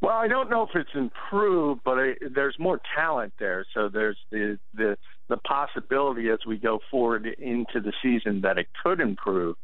Well, I don't know if it's improved, but there's more talent there. So there's the possibility as we go forward into the season that it could improve.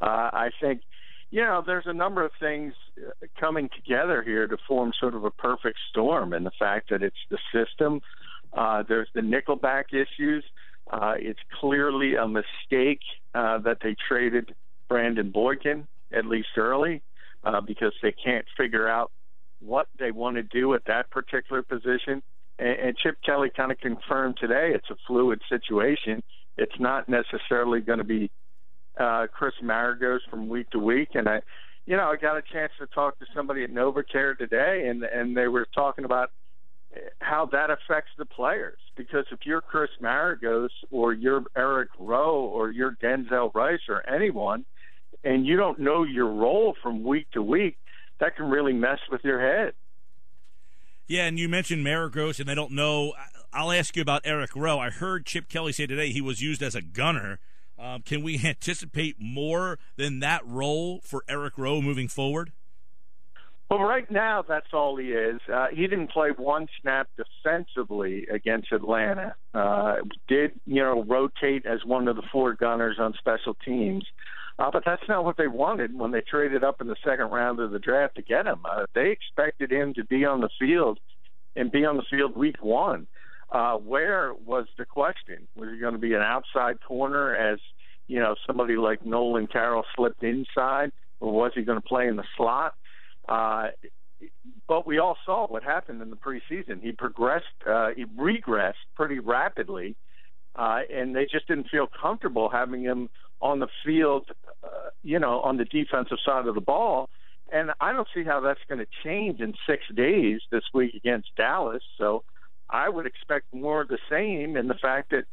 I think, there's a number of things coming together here to form sort of a perfect storm, and the fact that it's the system. There's the nickelback issues. It's clearly a mistake that they traded Brandon Boykin, at least early, because they can't figure out what they want to do at that particular position. And Chip Kelly kind of confirmed today it's a fluid situation. It's not necessarily going to be Chris Maragos from week to week. And I got a chance to talk to somebody at NovaCare today, and they were talking about how that affects the players. Because if you're Chris Maragos or you're Eric Rowe or you're Denzel Rice or anyone, and you don't know your role from week to week, that can really mess with your head. Yeah, and you mentioned Maragos, and I don't know. I'll ask you about Eric Rowe. I heard Chip Kelly say today he was used as a gunner. Can we anticipate more than that role for Eric Rowe moving forward? Well, right now, that's all he is. He didn't play one snap defensively against Atlanta. Did, rotate as one of the four gunners on special teams. But that's not what they wanted when they traded up in the second round of the draft to get him. They expected him to be on the field and be on the field week one. Where was the question? Was he going to be an outside corner as, somebody like Nolan Carroll slipped inside, or was he going to play in the slot? But we all saw what happened in the preseason. He regressed pretty rapidly, and they just didn't feel comfortable having him on the field, on the defensive side of the ball. And I don't see how that's going to change in 6 days this week against Dallas. So I would expect more of the same, in the fact that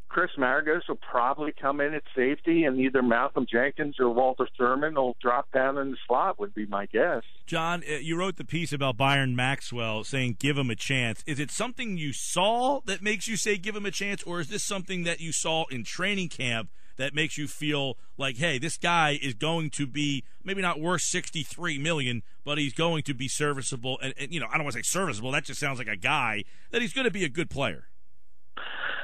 Chris Maragos will probably come in at safety, and either Malcolm Jenkins or Walter Thurman will drop down in the slot, would be my guess. John, you wrote the piece about Byron Maxwell saying give him a chance. Is it something you saw that makes you say give him a chance, or is this something that you saw in training camp that makes you feel like, hey, this guy is going to be maybe not worth $63 million, but he's going to be serviceable? And I don't want to say serviceable. That just sounds like a guy that he's going to be a good player.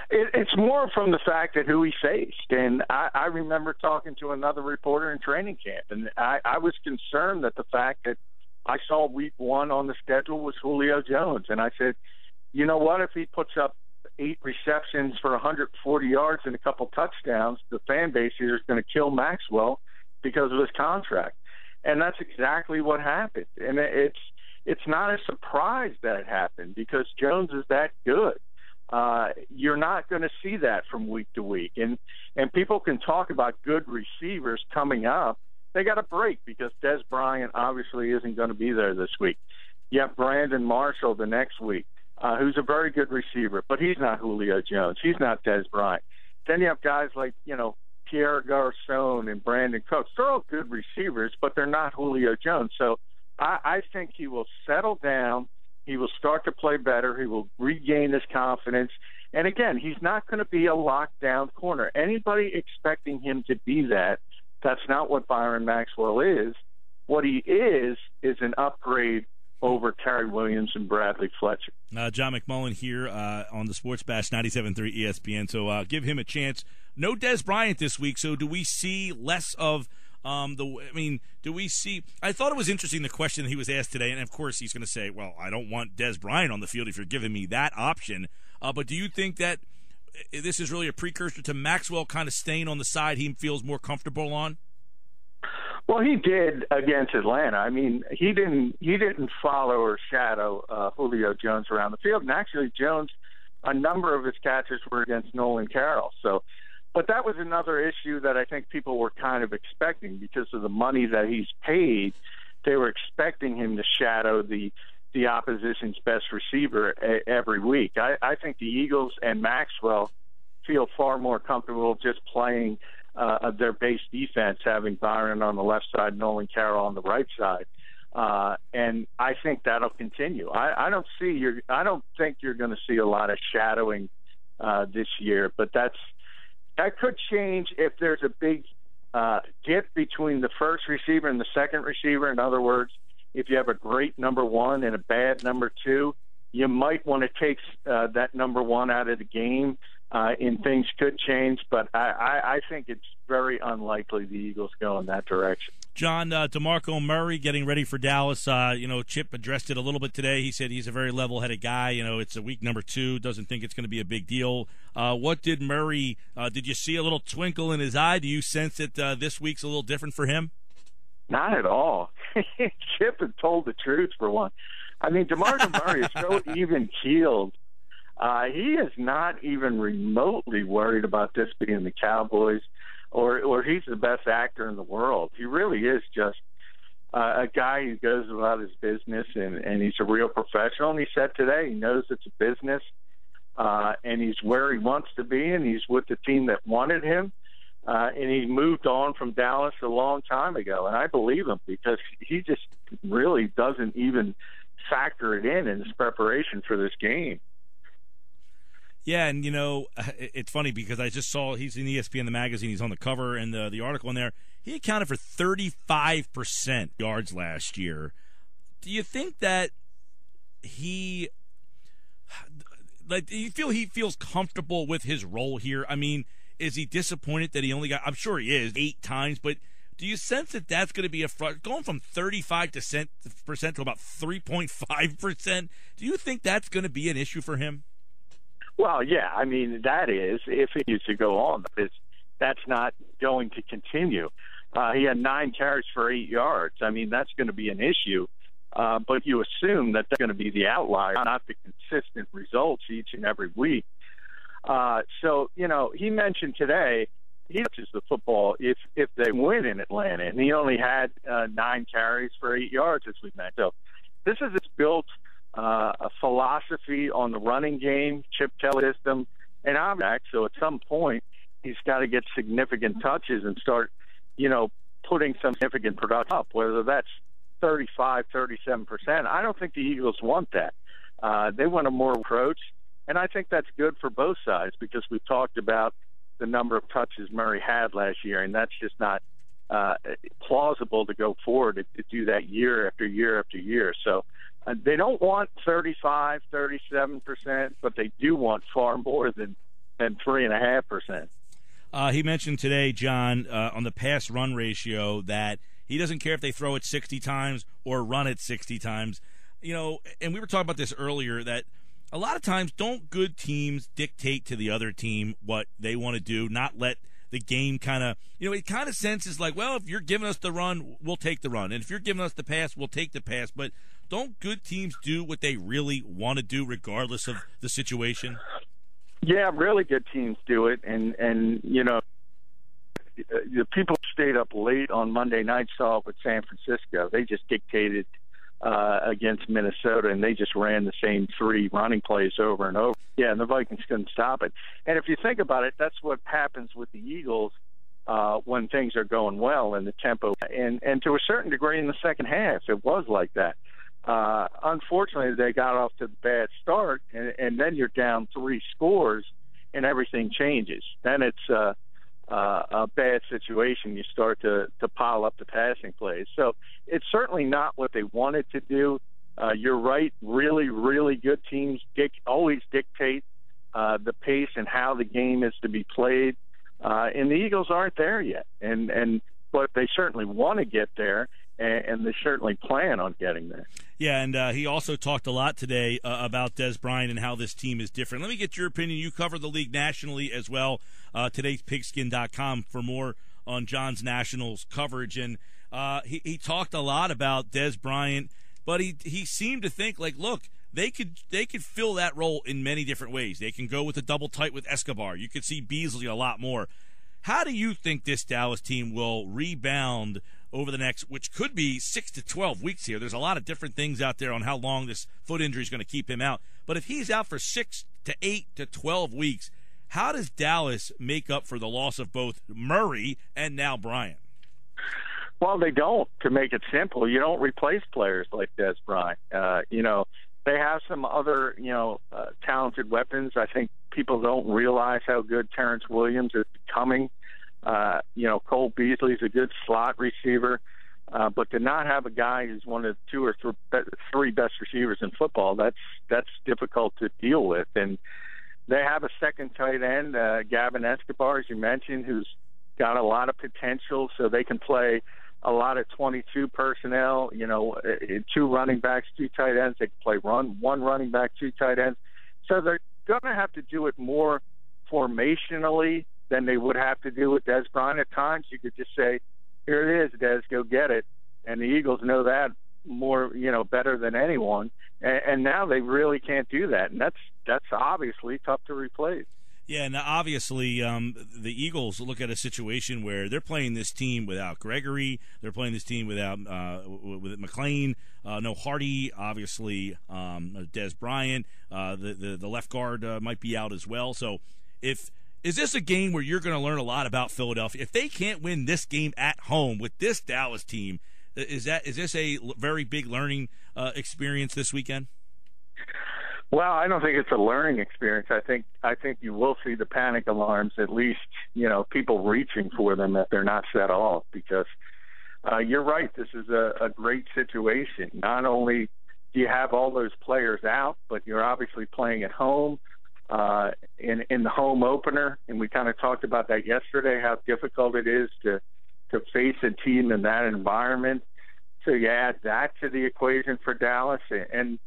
It's more from the fact that who he faced. And I remember talking to another reporter in training camp, and I was concerned that the fact that I saw week one on the schedule was Julio Jones. And I said, you know what, if he puts up 8 receptions for 140 yards and a couple touchdowns, the fan base here is going to kill Maxwell because of his contract. And that's exactly what happened. And it's not a surprise that it happened, because Jones is that good. You're not going to see that from week to week. And people can talk about good receivers coming up. They got a break because Des Bryant obviously isn't going to be there this week. You have Brandon Marshall the next week, who's a very good receiver, but he's not Julio Jones. He's not Des Bryant. Then you have guys like, Pierre Garçon and Brandon Cooks. They're all good receivers, but they're not Julio Jones. So I think he will settle down. He will start to play better. He will regain his confidence. And again, he's not going to be a lockdown corner. Anybody expecting him to be that's not what Byron Maxwell is. What he is an upgrade over Terry Williams and Bradley Fletcher. John McMullen here on the Sports Bash 97.3 ESPN. So give him a chance. No Des Bryant this week. So do we see less of do we see – I thought it was interesting, the question that he was asked today, and of course he's going to say, well, I don't want Des Bryant on the field if you're giving me that option. But do you think that this is really a precursor to Maxwell kind of staying on the side he feels more comfortable on? Well, he did against Atlanta. I mean, he didn't follow or shadow Julio Jones around the field. And actually, Jones, a number of his catches were against Nolan Carroll. But that was another issue that I think people were kind of expecting because of the money that he's paid. They were expecting him to shadow the opposition's best receiver every week. I think the Eagles and Maxwell feel far more comfortable just playing their base defense, having Byron on the left side, Nolan Carroll on the right side. And I think that'll continue. I don't think you're going to see a lot of shadowing this year, but that could change if there's a big dip between the first receiver and the second receiver. In other words, if you have a great number one and a bad number two, you might want to take that number one out of the game, and things could change. But I think it's very unlikely the Eagles go in that direction. John, DeMarco Murray getting ready for Dallas. Chip addressed it a little bit today. He said he's a very level-headed guy. It's a week number 2. Doesn't think it's going to be a big deal. What did Murray did you see a little twinkle in his eye? Do you sense that this week's a little different for him? Not at all. Chip had told the truth for one. I mean, DeMarco Murray is so even-keeled. He is not even remotely worried about this being the Cowboys, or he's the best actor in the world. He really is just a guy who goes about his business, and he's a real professional. And he said today he knows it's a business, and he's where he wants to be, and he's with the team that wanted him. And he moved on from Dallas a long time ago, and I believe him because he just really doesn't even factor it in his preparation for this game. Yeah, and, it's funny because I just saw he's in ESPN, the magazine. He's on the cover, and the article in there, he accounted for 35% yards last year. Do you think that do you feel he feels comfortable with his role here? I mean, is he disappointed that he only got, I'm sure he is, 8 times, but do you sense that that's going to be going from 35% to about 3.5%? Do you think that's going to be an issue for him? Well, yeah, I mean, that is, if it used to go on, because that's not going to continue. He had 9 carries for 8 yards. I mean, that's going to be an issue. But you assume that that's going to be the outlier, not the consistent results each and every week. So, he mentioned today he touches the football if they win in Atlanta, and he only had 9 carries for 8 yards, as we mentioned. So this is built a philosophy on the running game, Chip Kelly system, and I'm back. So at some point, he's got to get significant touches and start, putting some significant production up, whether that's 35, 37%. I don't think the Eagles want that. They want a more approach, and I think that's good for both sides because we've talked about the number of touches Murray had last year, and that's just not plausible to go forward to do that year after year after year. So they don't want 35, 37%, but they do want far more than 3.5%. He mentioned today, John, on the pass-run ratio that he doesn't care if they throw it 60 times or run it 60 times. And we were talking about this earlier, that a lot of times don't good teams dictate to the other team what they want to do, not let the game kind of, it kind of senses like, well, if you're giving us the run, we'll take the run. And if you're giving us the pass, we'll take the pass. But don't good teams do what they really want to do regardless of the situation? Yeah, really good teams do it. And the people who stayed up late on Monday night saw it with San Francisco. They just dictated against Minnesota, and they just ran the same 3 running plays over and over. Yeah, and the Vikings couldn't stop it. And if you think about it, that's what happens with the Eagles when things are going well in the tempo. And to a certain degree in the second half, it was like that. Unfortunately, they got off to the bad start, and then you're down 3 scores, and everything changes. Then it's a bad situation. You start to pile up the passing plays. So it's certainly not what they wanted to do. You're right. Really, really good teams always dictate the pace and how the game is to be played. And the Eagles aren't there yet. But they certainly want to get there, and they certainly plan on getting there. Yeah, and he also talked a lot today about Dez Bryant and how this team is different. Let me get your opinion. You cover the league nationally as well. Today's Pigskin.com for more on John's Nationals coverage. And he talked a lot about Dez Bryant, but he seemed to think like, look, they could fill that role in many different ways. They can go with a double tight with Escobar. You could see Beasley a lot more. How do you think this Dallas team will rebound over the next, which could be 6 to 12 weeks here? There's a lot of different things out there on how long this foot injury is going to keep him out. But if he's out for 6 to 8 to 12 weeks, how does Dallas make up for the loss of both Murray and now Bryant? Well, they don't. To make it simple, you don't replace players like Dez Bryant. They have some other, talented weapons. I think people don't realize how good Terrence Williams is becoming. Cole Beasley's a good slot receiver. But to not have a guy who's one of the two or three best receivers in football, that's difficult to deal with. And they have a second tight end, Gavin Escobar, as you mentioned, who's got a lot of potential, so they can play a lot of 22 personnel, two running backs, two tight ends. They can play one running back, two tight ends. So they're going to have to do it more formationally than they would have to do with Des Bryant. At times you could just say, here it is, Des, go get it. And the Eagles know that more, better than anyone. And now they really can't do that. And that's obviously tough to replace. Yeah, and obviously the Eagles look at a situation where they're playing this team without Gregory. They're playing this team without with McLean, no Hardy, obviously Des Bryant. The left guard might be out as well. So is this a game where you're going to learn a lot about Philadelphia? If they can't win this game at home with this Dallas team, is this a very big learning experience this weekend? Well, I don't think it's a learning experience. I think you will see the panic alarms, at least, people reaching for them if they're not set off, because you're right. This is a great situation. Not only do you have all those players out, but you're obviously playing at home in the home opener. And we kind of talked about that yesterday, how difficult it is to face a team in that environment. So you add that to the equation for Dallas, and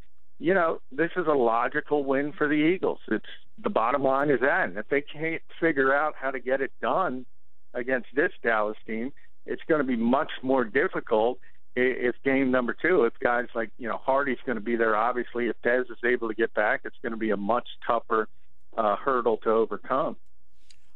this is a logical win for the Eagles. It's the bottom line is that. And if they can't figure out how to get it done against this Dallas team, it's going to be much more difficult if game number two, if guys like, Hardy's going to be there, obviously. If Dez is able to get back, it's going to be a much tougher hurdle to overcome.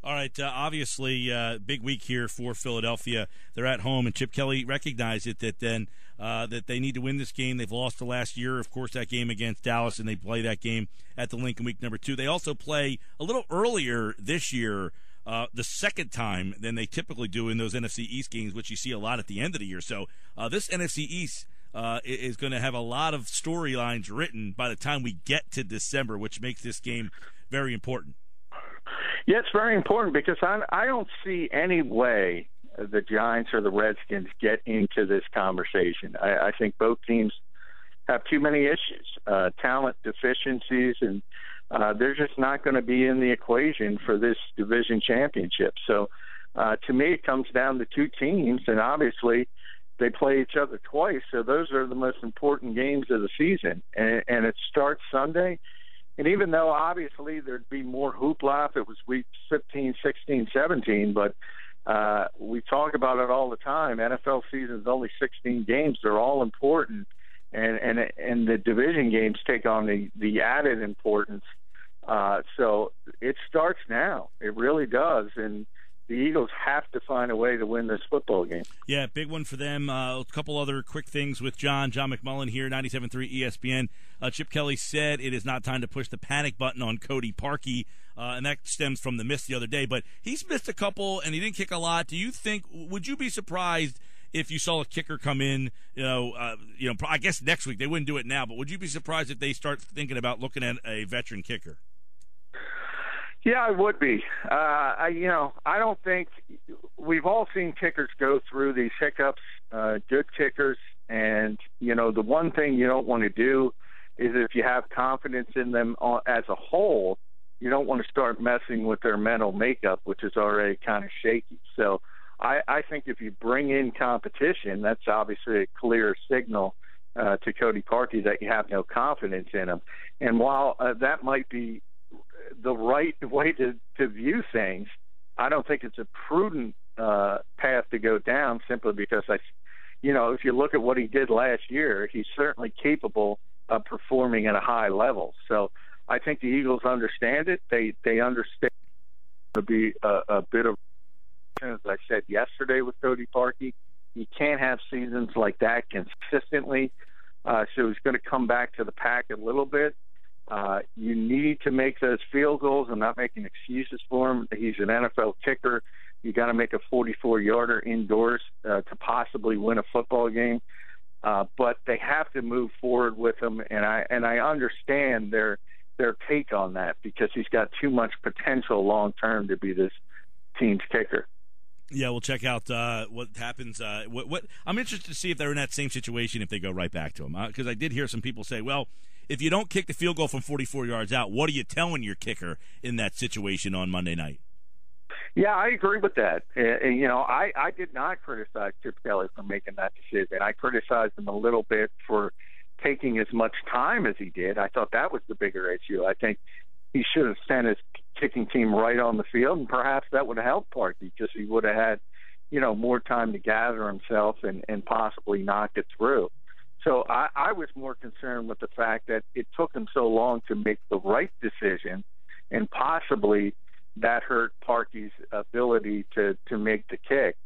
All right, obviously, big week here for Philadelphia. They're at home, and Chip Kelly recognized it that they need to win this game. They've lost the last year, of course, that game against Dallas, and they play that game at the Lincoln week number 2. They also play a little earlier this year, the second time than they typically do in those NFC East games, which you see a lot at the end of the year. So this NFC East is going to have a lot of storylines written by the time we get to December, which makes this game very important. Yeah, it's very important because I don't see any way the Giants or the Redskins get into this conversation. I think both teams have too many issues, talent deficiencies, and they're just not going to be in the equation for this division championship. So to me, it comes down to two teams, and obviously they play each other twice, so those are the most important games of the season. And it starts Sunday. And even though obviously there'd be more hoopla if it was week 15, 16, 17, but we talk about it all the time. NFL season is only 16 games. They're all important. And the division games take on the added importance. So it starts now. It really does. And the Eagles have to find a way to win this football game. Yeah, big one for them. A couple other quick things with John McMullen here, 97.3 ESPN. Chip Kelly said it is not time to push the panic button on Cody Parkey, and that stems from the miss the other day. But he's missed a couple, and he didn't kick a lot. Would you be surprised if you saw a kicker come in, I guess next week? They wouldn't do it now, but would you be surprised if they start thinking about looking at a veteran kicker? Yeah, I would be. I don't think we've all seen kickers go through these hiccups, good kickers. And, the one thing you don't want to do is if you have confidence in them as a whole, you don't want to start messing with their mental makeup, which is already kind of shaky. So I think if you bring in competition, that's obviously a clear signal to Cody Parkey that you have no confidence in him. And while that might be the right way to view things, I don't think it's a prudent path to go down, simply because if you look at what he did last year, he's certainly capable of performing at a high level. So I think the Eagles understand it. They understand to be a bit of, as I said yesterday with Cody Parkey, you can't have seasons like that consistently. So he's going to come back to the pack a little bit. You need to make those field goals. I'm not making excuses for him. He's an NFL kicker. You got to make a 44-yarder indoors to possibly win a football game. But they have to move forward with him, and I understand their take on that, because he's got too much potential long term to be this team's kicker. Yeah, we'll check out what happens. What I'm interested to see if they're in that same situation if they go right back to him. Because I did hear some people say, well, if you don't kick the field goal from 44 yards out, what are you telling your kicker in that situation on Monday night? Yeah, I agree with that. I did not criticize Chip Kelly for making that decision. I criticized him a little bit for taking as much time as he did. I thought that was the bigger issue. I think he should have sent his kicking team right on the field, and perhaps that would have helped Parkey because he would have had, more time to gather himself and possibly knock it through. So I was more concerned with the fact that it took him so long to make the right decision, and possibly that hurt Parkey's ability to make the kick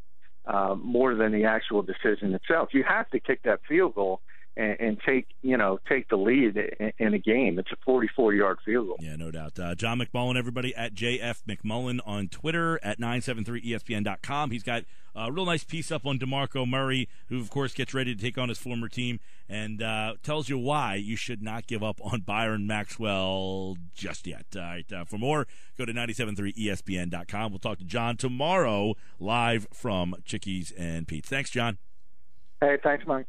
more than the actual decision itself. You have to kick that field goal and take the lead in a game. It's a 44-yard field goal. Yeah, no doubt. John McMullen, everybody, at JF McMullen on Twitter, at 973ESPN.com. He's got a real nice piece up on DeMarco Murray, who, of course, gets ready to take on his former team, and tells you why you should not give up on Byron Maxwell just yet. All right, for more, go to 97.3ESPN.com. We'll talk to John tomorrow live from Chickies and Pete's. Thanks, John. Hey, thanks, Mike.